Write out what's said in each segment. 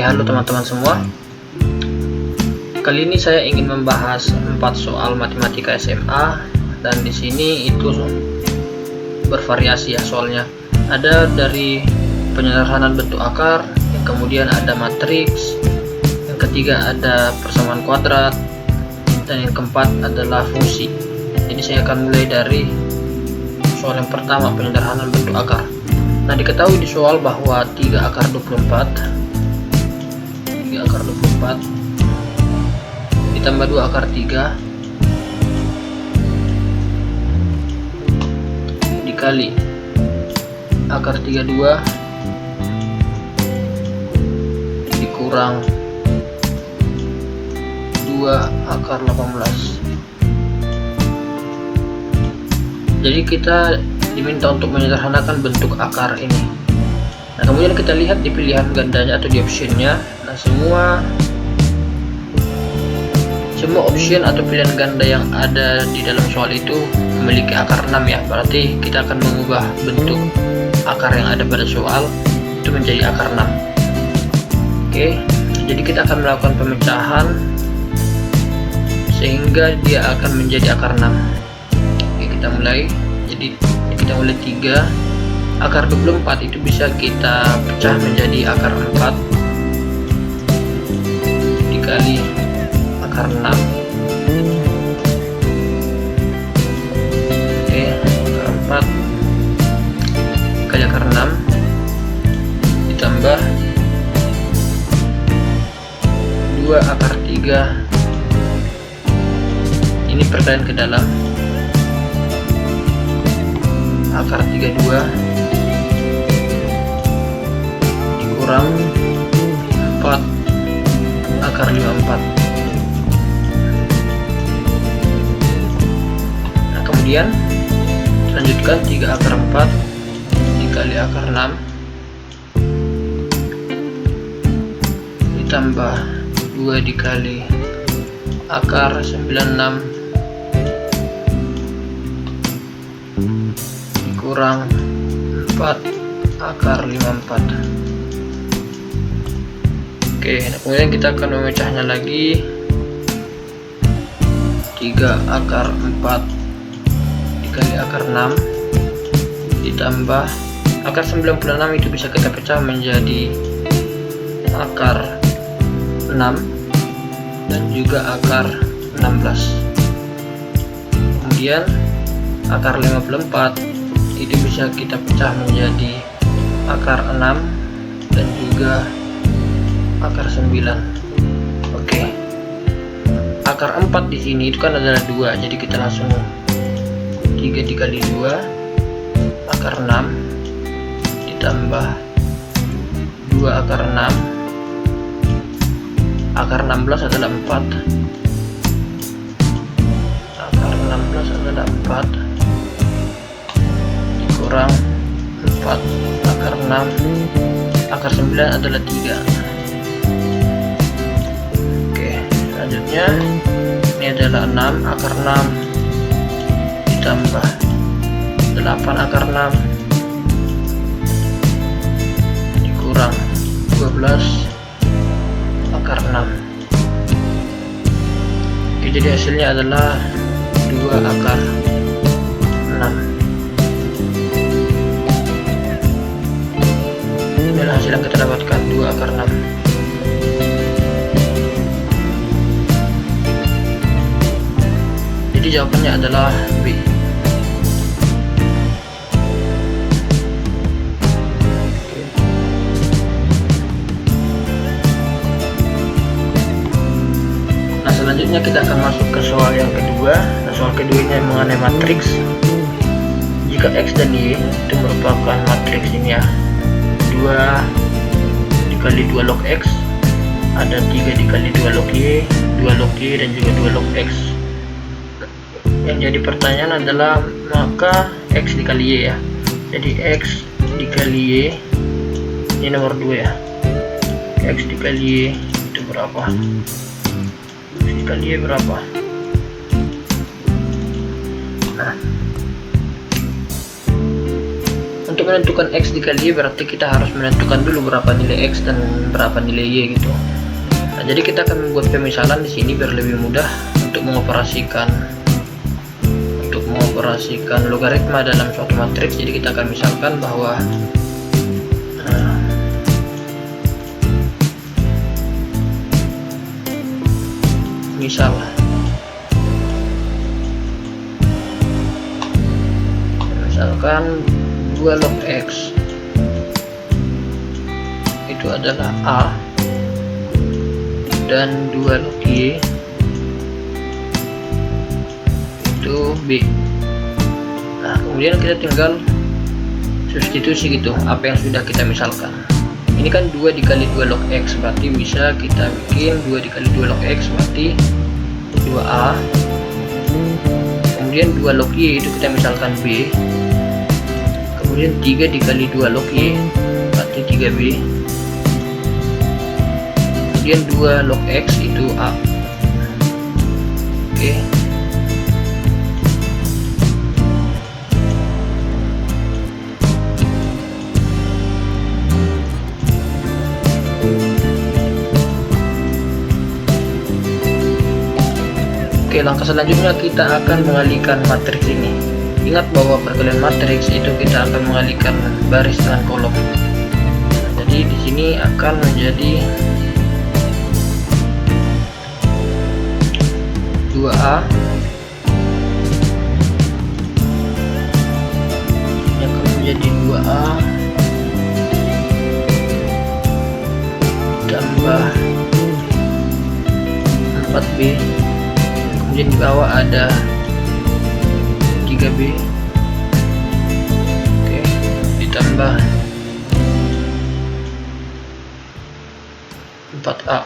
halo teman-teman semua. Kali ini saya ingin membahas 4 soal matematika SMA, dan di sini itu bervariasi ya soalnya. Ada dari penyederhanaan bentuk akar, yang kemudian ada matriks, yang ketiga ada persamaan kuadrat, dan yang keempat adalah fungsi. Jadi saya akan mulai dari soal yang pertama, penyederhanaan bentuk akar. Nah, diketahui di soal bahwa 3 akar 24 ditambah 2 akar 3 dikali akar 32 dikurang 2 akar 18. Jadi kita diminta untuk menyederhanakan bentuk akar ini. Nah, kemudian kita lihat di pilihan gandanya atau di optionnya. Nah, semua option atau pilihan ganda yang ada di dalam soal itu memiliki akar 6 ya. Berarti kita akan mengubah bentuk akar yang ada pada soal itu menjadi akar 6. Oke, jadi kita akan melakukan pemecahan sehingga dia akan menjadi akar 6. Oke, kita mulai. Jadi kita mulai 3 akar 24 itu bisa kita pecah menjadi akar 4 dikali akar 6. Oke, akar 4 dikali akar 6 ditambah 2 akar 3, ini perkalian ke dalam akar 32 dikurang 4 akar 54. Nah, kemudian lanjutkan 3 akar 4 dikali akar 6 ditambah 2 dikali akar 96 kurang 4 akar 54. Oke, nah kemudian kita akan memecahnya lagi. 3 akar 4 dikali akar 6 ditambah akar 96 itu bisa kita pecah menjadi akar 6 dan juga akar 16. Kemudian akar 54 itu bisa kita pecah menjadi akar 6 dan juga akar 9. Oke. Akar 4 di sini itu kan adalah 2, jadi kita langsung 3 dikali 2 akar 6 ditambah 2 akar 6. Akar 16 adalah 4. Akar 16 adalah 4 kurang 4 akar 6. Akar 9 adalah 3. Oke, selanjutnya ini adalah 6 akar 6 ditambah 8 akar 6 dikurang 12 akar 6. Oke, jadi hasilnya adalah 2 akar 6. Inilah hasil yang kita dapatkan, 2 akar 6. Jadi jawabannya adalah B. Nah, selanjutnya kita akan masuk ke soal yang kedua. Nah, soal kedua ini mengenai matriks. Jika X dan Y itu merupakan matriks ini ya, 2 dikali 2 log X, ada 3 dikali 2 log Y, 2 log Y, dan juga 2 log X. Yang jadi pertanyaan adalah maka X dikali Y ya. Jadi X dikali Y ini nomor 2 ya. X dikali Y itu berapa? X dikali Y berapa? Nah, untuk untuk menentukan X dikali Y berarti kita harus menentukan dulu berapa nilai X dan berapa nilai Y gitu. Nah, jadi kita akan membuat pemisalan di sini biar lebih mudah untuk mengoperasikan logaritma dalam suatu matriks. Jadi kita akan misalkan bahwa misalkan 2 log X itu adalah A dan 2 log Y itu B. Nah, kemudian kita tinggal substitusi gitu apa yang sudah kita misalkan. Ini kan 2 dikali 2 log X, berarti bisa kita bikin 2 dikali 2 log X berarti 2A, kemudian 2 log Y itu kita misalkan B, kemudian 3 dikali 2 log Y berarti 3B, kemudian 2 log X itu A. Oke. Oke, langkah selanjutnya kita akan mengalihkan matriks ini. Ingat bahwa perkalian matriks itu kita akan mengalihkan baris dengan kolom. Jadi di sini akan menjadi 2A yang akan menjadi 2A tambah 4B, kemudian di bawah ada 3B, oke, ditambah 4A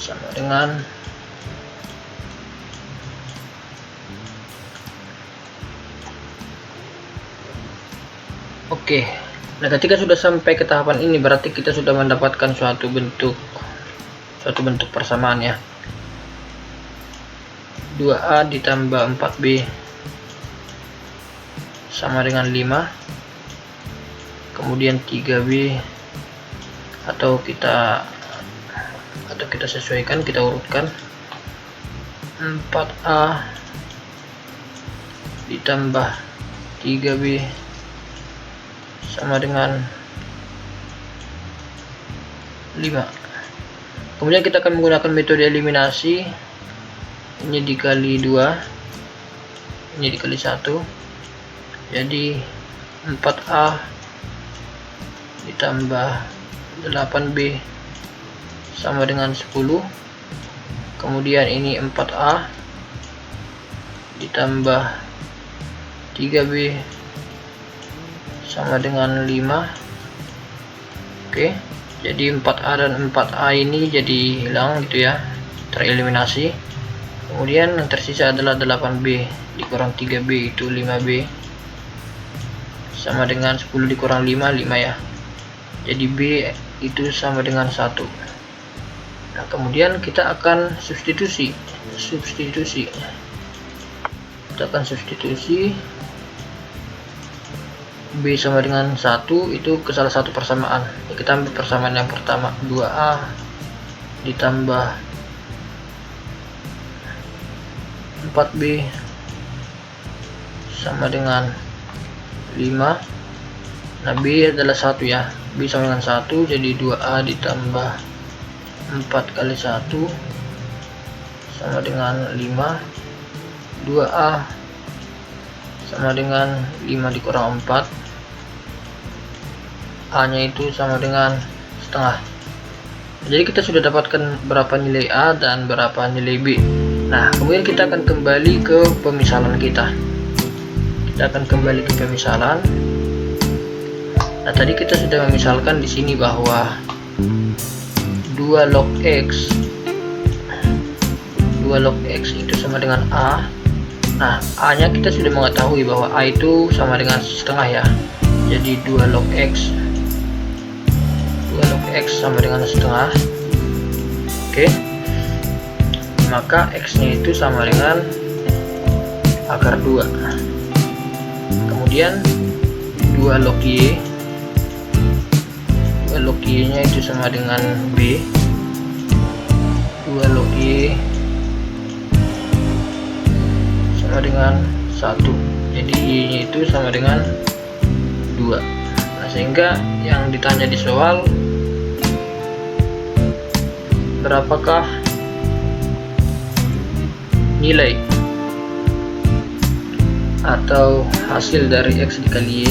sama dengan oke. Nah, ketika sudah sampai ke tahapan ini berarti kita sudah mendapatkan suatu bentuk persamaan ya. 2A ditambah 4B sama dengan 5, kemudian 3B atau kita sesuaikan, kita urutkan 4A ditambah 3B sama dengan 5. Kemudian kita akan menggunakan metode eliminasi. Ini dikali 2, ini dikali 1, jadi 4A ditambah 8B sama dengan 10, kemudian ini 4A ditambah 3B sama dengan 5. Oke, jadi 4A dan 4A ini jadi hilang gitu ya, tereliminasi. Kemudian yang tersisa adalah 8B dikurang 3B itu 5B sama dengan 10 dikurang 5 ya, jadi B itu sama dengan 1. Nah, kemudian kita akan substitusi B sama dengan 1 itu ke salah satu persamaan. Kita ambil persamaan yang pertama, 2A ditambah 4B sama dengan 5. Nah, B adalah 1 ya, B sama dengan 1, jadi 2A ditambah 4 kali 1 sama dengan 5. 2A sama dengan 5 dikurang 4, A nya itu sama dengan setengah. Jadi kita sudah dapatkan berapa nilai A dan berapa nilai B. Nah, kemudian kita akan kembali ke pemisalan kita. Nah, tadi kita sudah memisalkan di sini bahwa 2 log X itu sama dengan A. Nah, A nya kita sudah mengetahui bahwa A itu sama dengan setengah ya. Jadi 2 log X sama dengan setengah. Oke. Maka X nya itu sama dengan akar 2. Kemudian 2 log Y, 2 log Y nya itu sama dengan B, 2 log Y sama dengan 1, jadi Y nya itu sama dengan 2. Nah, sehingga yang ditanya di soal, berapakah nilai atau hasil dari X dikali Y.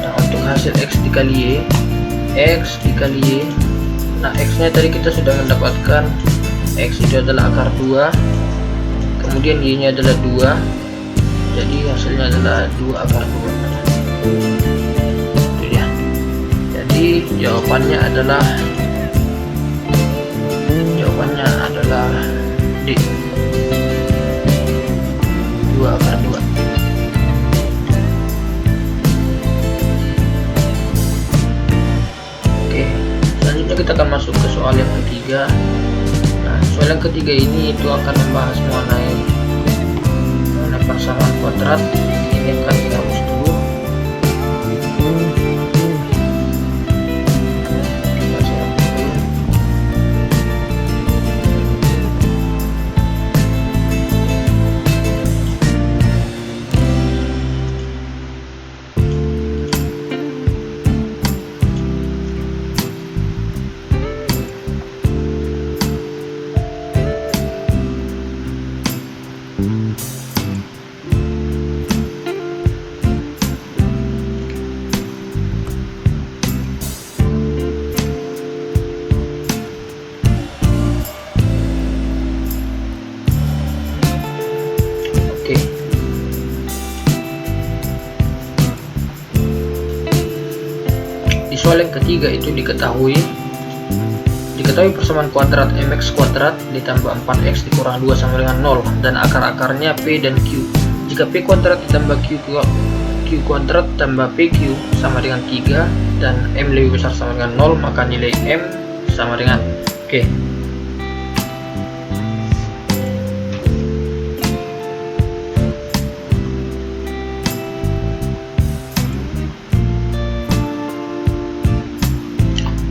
Nah, untuk hasil X dikali Y, nah X nya tadi kita sudah mendapatkan X itu adalah akar 2, kemudian Y nya adalah 2, jadi hasilnya adalah 2 akar 2. Itu dia. Jadi jawabannya adalah D, 2 akar 2. Oke, selanjutnya kita akan masuk ke soal yang ketiga. Nah, soal yang ketiga ini itu akan membahas mengenai persamaan kuadrat. Ini akan dihapus dulu. Oke. Di soal yang ketiga itu diketahui persamaan kuadrat mx kuadrat ditambah 4x dikurang 2 sama dengan 0 dan akar-akarnya P dan Q. Jika P kuadrat ditambah Q kuadrat tambah PQ sama dengan 3 dan M lebih besar sama dengan 0, maka nilai M sama dengan Oke.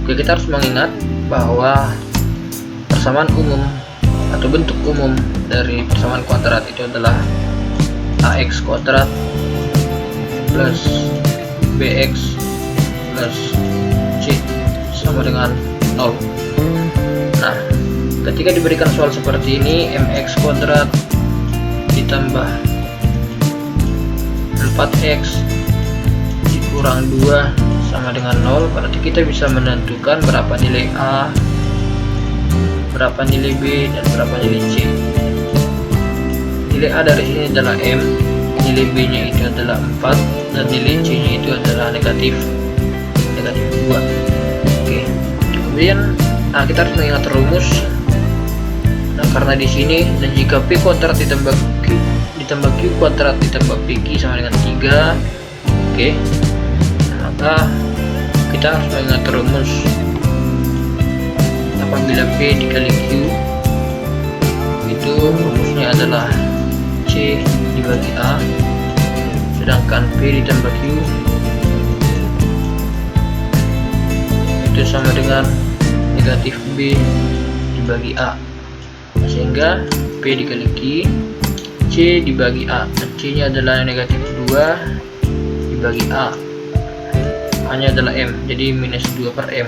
Oke, kita harus mengingat bahwa persamaan umum atau bentuk umum dari persamaan kuadrat itu adalah AX kuadrat plus BX plus C sama dengan 0. Nah, ketika diberikan soal seperti ini, MX kuadrat ditambah 4X dikurang 2 sama dengan 0, berarti kita bisa menentukan berapa nilai A, berapa nilai B, dan berapa nilai C. Nilai A dari sini adalah M, nilai B nya itu adalah 4, dan nilai C nya itu adalah negatif 2. Oke. Kemudian kita harus mengingat rumus. Nah, karena di sini, dan jika P kuadrat ditambah Q kuadrat ditambah PQ sama dengan 3, oke, maka kita harus mengingat rumus. Apabila P dikali Q itu rumusnya adalah C dibagi A, sedangkan P ditambah Q itu sama dengan negatif B dibagi A. Sehingga P dikali Q, C dibagi A, dan C nya adalah negatif 2 dibagi A, A nya adalah M, jadi minus 2 per M.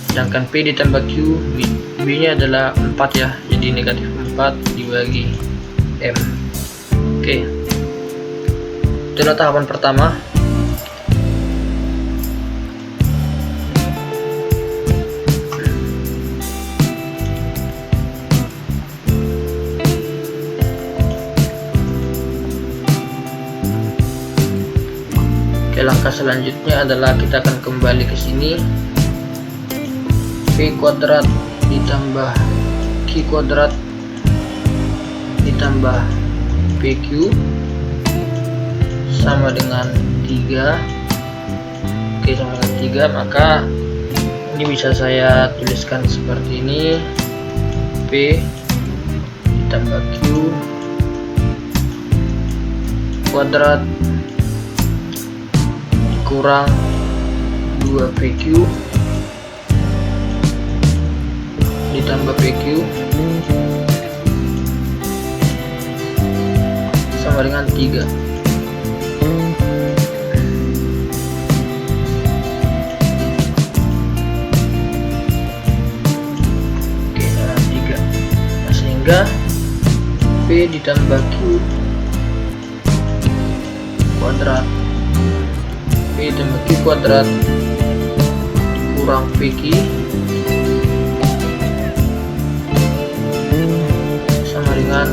Sedangkan P ditambah Q, B nya adalah 4 ya, jadi negatif 4 dibagi M. Oke, itulah tahapan pertama. Langkah selanjutnya adalah kita akan kembali ke sini. P kuadrat ditambah Q kuadrat ditambah PQ sama dengan 3. Oke, sama dengan 3, maka ini bisa saya tuliskan seperti ini: P ditambah Q kuadrat kurang 2PQ ditambah PQ sama dengan 3. Oke, sama 3. Nah, sehingga P ditambah Q kuadrat P ditambah Q kuadrat kurang PQ sama dengan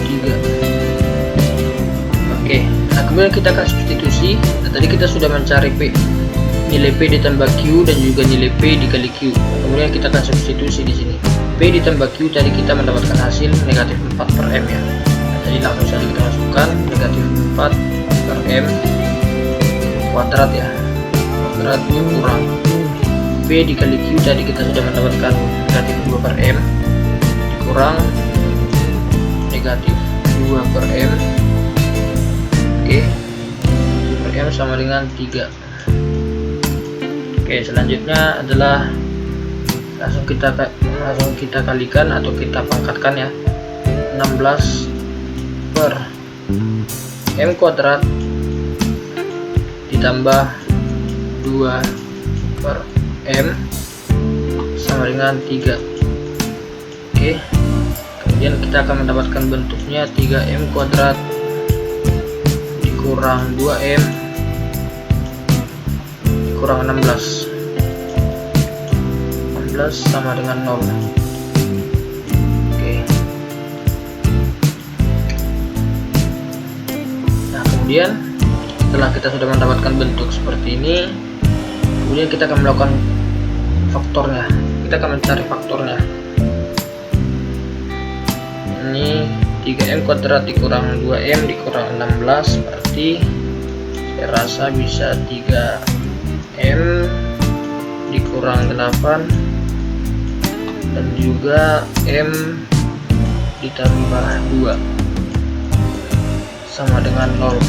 3. Oke, nah kemudian kita akan substitusi. Nah, tadi kita sudah mencari nilai P ditambah Q dan juga nilai P dikali Q. Kemudian kita akan substitusi di sini. P ditambah Q tadi kita mendapatkan hasil negatif 4 per M ya. Nah, jadi langsung saja kita masukkan negatif 4 per M kuadrat ya, kuadrat kurang P dikali Q tadi kita sudah mendapatkan negatif 2 per M dikurang negatif 2 per M. Oke, 2 per M sama dengan 3. Oke, selanjutnya adalah langsung kita kalikan atau kita pangkatkan ya. 16 per M kuadrat ditambah 2 per M sama dengan 3. Oke, kemudian kita akan mendapatkan bentuknya 3M kuadrat dikurang 2M dikurang 16 sama dengan 0. Oke, nah kemudian setelah kita sudah mendapatkan bentuk seperti ini, kemudian kita akan melakukan faktornya. Kita akan mencari faktornya. Ini 3M kuadrat dikurang 2M dikurang 16, berarti saya rasa bisa 3M dikurang 8 dan juga M ditambah 2 sama dengan 0.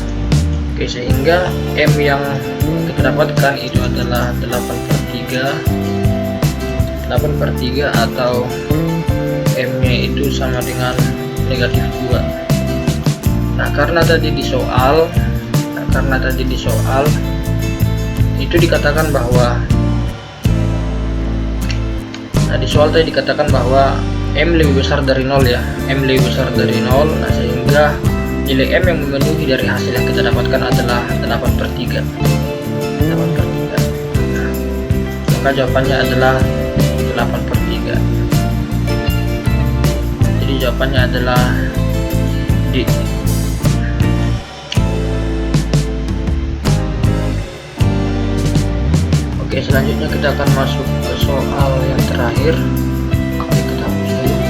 Oke, sehingga M yang kita dapatkan itu adalah 8/3 atau M nya itu sama dengan negatif 2. Nah, karena tadi di soal itu dikatakan bahwa tadi dikatakan bahwa M lebih besar dari 0 ya, M lebih besar dari 0. Nah, sehingga nilai M yang memenuhi dari hasil yang kita dapatkan adalah 8/3. Nah, maka jawabannya adalah 8/3. Jadi jawabannya adalah D. Oke, selanjutnya kita akan masuk ke soal yang terakhir. Oke, kita hapus dulu.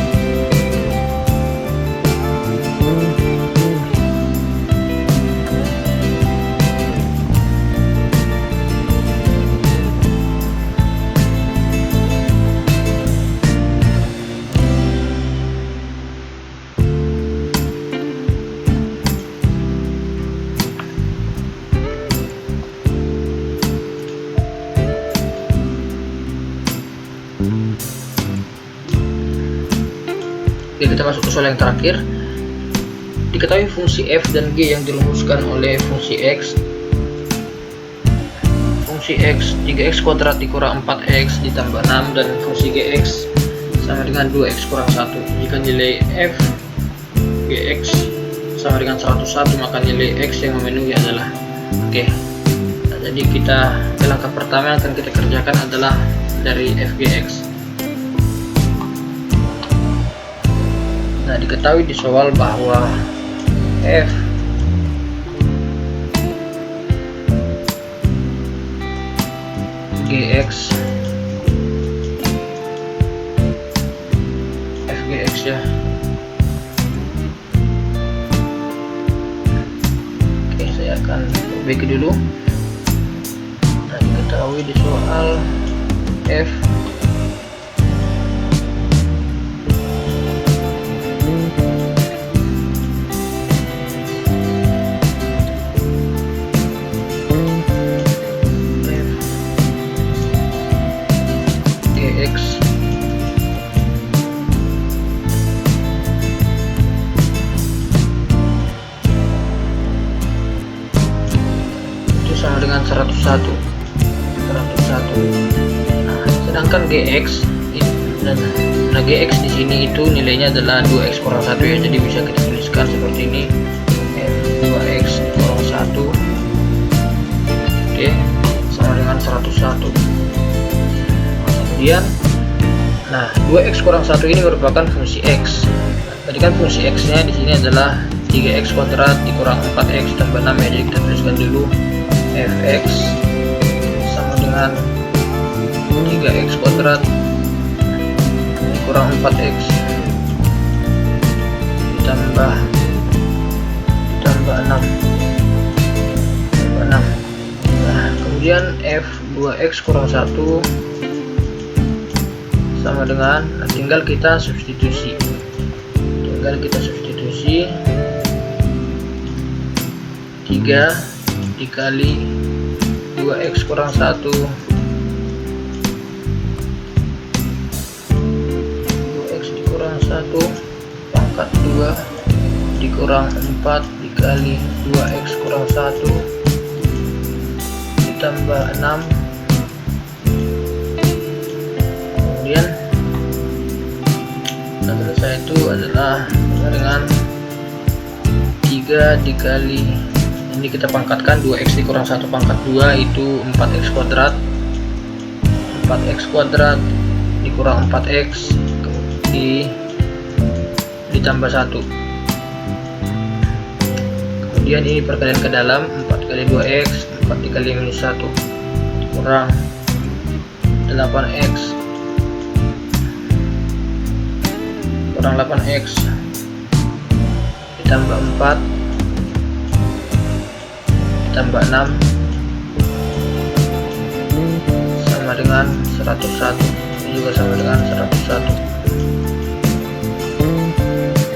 Oke, kita masuk ke soal yang terakhir. Diketahui fungsi f dan g yang dirumuskan oleh fungsi x 3x kuadrat dikurang 4x ditambah 6 dan fungsi gx sama dengan 2x kurang 1. Jika nilai f gx sama dengan 101, maka nilai x yang memenuhi adalah. Oke, nah, jadi langkah pertama yang akan kita kerjakan adalah dari f gx. Nah, diketahui di soal bahwa f gx ya perbaiki dulu. Nah, diketahui di soal F GX itu sama dengan 101. Nah, sedangkan GX nah GX di sini itu nilainya adalah 2x kurang 1 ya, jadi bisa kita tuliskan seperti ini, F 2x kurang 1. Oke, sama dengan 101. Kemudian nah 2x kurang 1 ini merupakan fungsi x. Tadi kan fungsi x nya di sini adalah 3x kuadrat dikurang 4x tambah 6 ya, jadi kita tuliskan dulu fx sama dengan 3x kuadrat dikurang 4x ditambah 6. Nah, kemudian f 2x kurang 1 sama dengan, nah, tinggal kita substitusi 3 dikali 2x kurang 1 2x dikurang 1 pangkat 2 dikurang 4 dikali 2x kurang 1 ditambah 6. Kemudian selesai itu adalah dengan 3 dikali, ini kita pangkatkan 2x dikurang 1 pangkat 2 itu 4x kuadrat dikurang 4x ditambah 1. Kemudian ini perkalian ke dalam, 4 kali 2x 4 dikali minus 1 kurang 8x ditambah 4 ditambah 6 sama dengan 101. Ini juga sama dengan 101.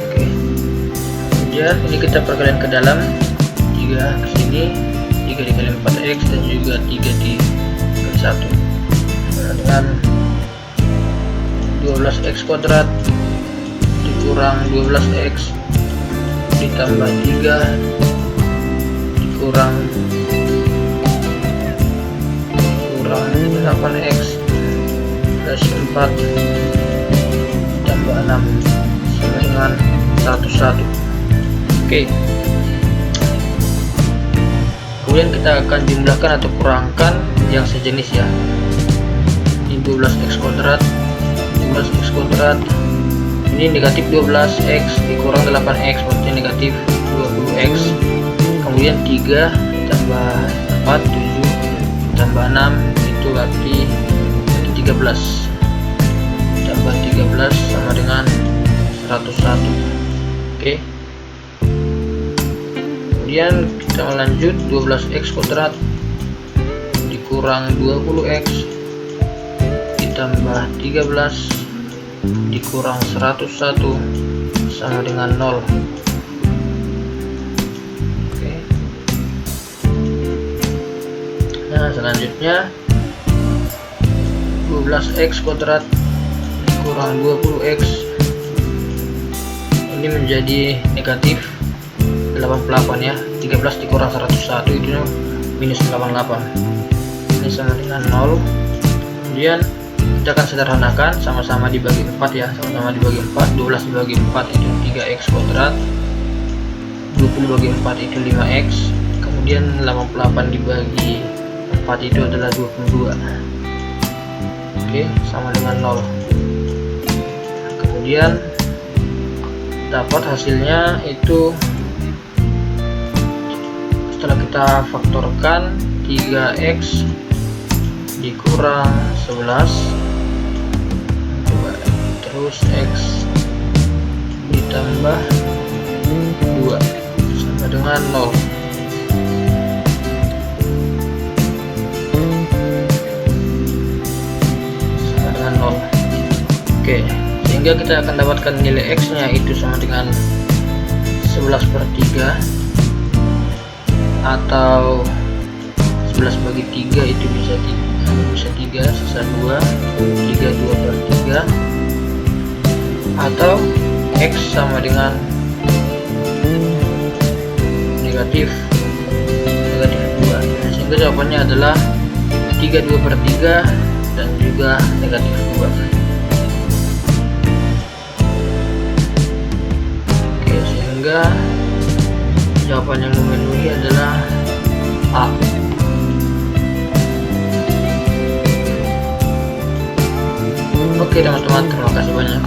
Oke, kemudian ini kita perkalian ke dalam, 3 ke sini 3 dikali 4x dan juga 3 dikali 1 sama dengan 12x kuadrat dikurang 12x ditambah 3 dikurang 8x plus 4 ditambah 6 sama dengan 101. Oke, kemudian kita akan jumlahkan atau kurangkan yang sejenis ya. Ini 12x kuadrat ini negatif 12x dikurang 8x berarti negatif 20x. Kemudian 3 tambah 4 7 tambah 6 itu berarti 13 tambah 13 sama dengan 101. Oke, kemudian kita lanjut, 12x kuadrat dikurang 20x ditambah 13 dikurang 101 sama dengan 0. Oke. Nah, selanjutnya 12x kuadrat dikurang 20x ini menjadi negatif 88 ya. 13 dikurang 101 itu minus 88. Ini sama dengan 0. Kemudian kita akan sederhanakan, sama-sama dibagi 4 ya, sama-sama dibagi 4. 12 dibagi 4 itu 3x kuadrat, 20 dibagi 4 itu 5x, kemudian 88 dibagi 4 itu adalah 22. Oke, sama dengan 0. Kemudian dapat hasilnya itu setelah kita faktorkan 3x dikurang 11 terus x ditambah 2 sama dengan 0. Oke, sehingga kita akan dapatkan nilai X nya itu sama dengan 11/3 atau 11/3 itu bisa 3, sisa 2, 2/3, atau X sama dengan negatif 2. Sehingga jawabannya adalah 2/3 dan juga negatif 2. Oke, sehingga jawaban yang memenuhi adalah A. Oke teman-teman, terima kasih banyak.